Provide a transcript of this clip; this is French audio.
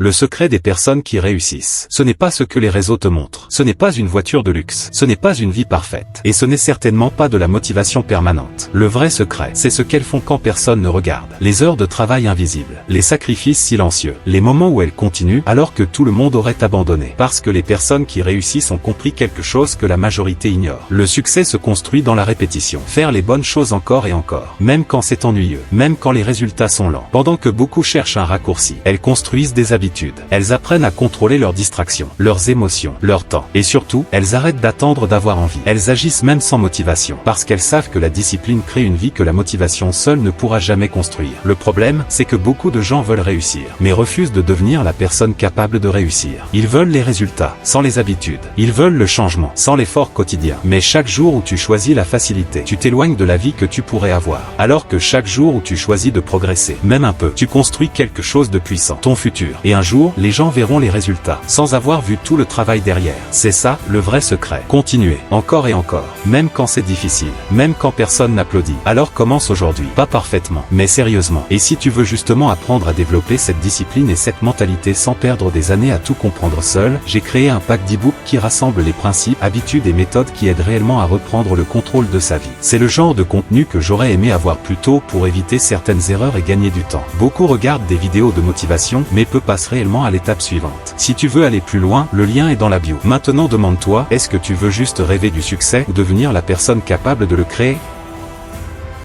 Le secret des personnes qui réussissent. Ce n'est pas ce que les réseaux te montrent. Ce n'est pas une voiture de luxe. Ce n'est pas une vie parfaite. Et ce n'est certainement pas de la motivation permanente. Le vrai secret, c'est ce qu'elles font quand personne ne regarde. Les heures de travail invisibles. Les sacrifices silencieux. Les moments où elles continuent alors que tout le monde aurait abandonné. Parce que les personnes qui réussissent ont compris quelque chose que la majorité ignore. Le succès se construit dans la répétition. Faire les bonnes choses encore et encore. Même quand c'est ennuyeux. Même quand les résultats sont lents. Pendant que beaucoup cherchent un raccourci, elles construisent des habitudes. Elles apprennent à contrôler leurs distractions, leurs émotions, leur temps. Et surtout, elles arrêtent d'attendre d'avoir envie. Elles agissent même sans motivation. Parce qu'elles savent que la discipline crée une vie que la motivation seule ne pourra jamais construire. Le problème, c'est que beaucoup de gens veulent réussir, mais refusent de devenir la personne capable de réussir. Ils veulent les résultats, sans les habitudes. Ils veulent le changement, sans l'effort quotidien. Mais chaque jour où tu choisis la facilité, tu t'éloignes de la vie que tu pourrais avoir. Alors que chaque jour où tu choisis de progresser, même un peu, tu construis quelque chose de puissant. Ton futur. Et un jour, les gens verront les résultats, sans avoir vu tout le travail derrière. C'est ça, le vrai secret. Continuez, encore et encore, même quand c'est difficile, même quand personne n'applaudit. Alors commence aujourd'hui, pas parfaitement, mais sérieusement. Et si tu veux justement apprendre à développer cette discipline et cette mentalité sans perdre des années à tout comprendre seul, j'ai créé un pack d'e-books qui rassemble les principes, habitudes et méthodes qui aident réellement à reprendre le contrôle de sa vie. C'est le genre de contenu que j'aurais aimé avoir plus tôt pour éviter certaines erreurs et gagner du temps. Beaucoup regardent des vidéos de motivation, mais peu passent réellement à l'étape suivante. Si tu veux aller plus loin, le lien est dans la bio. Maintenant demande-toi, est-ce que tu veux juste rêver du succès ou devenir la personne capable de le créer ?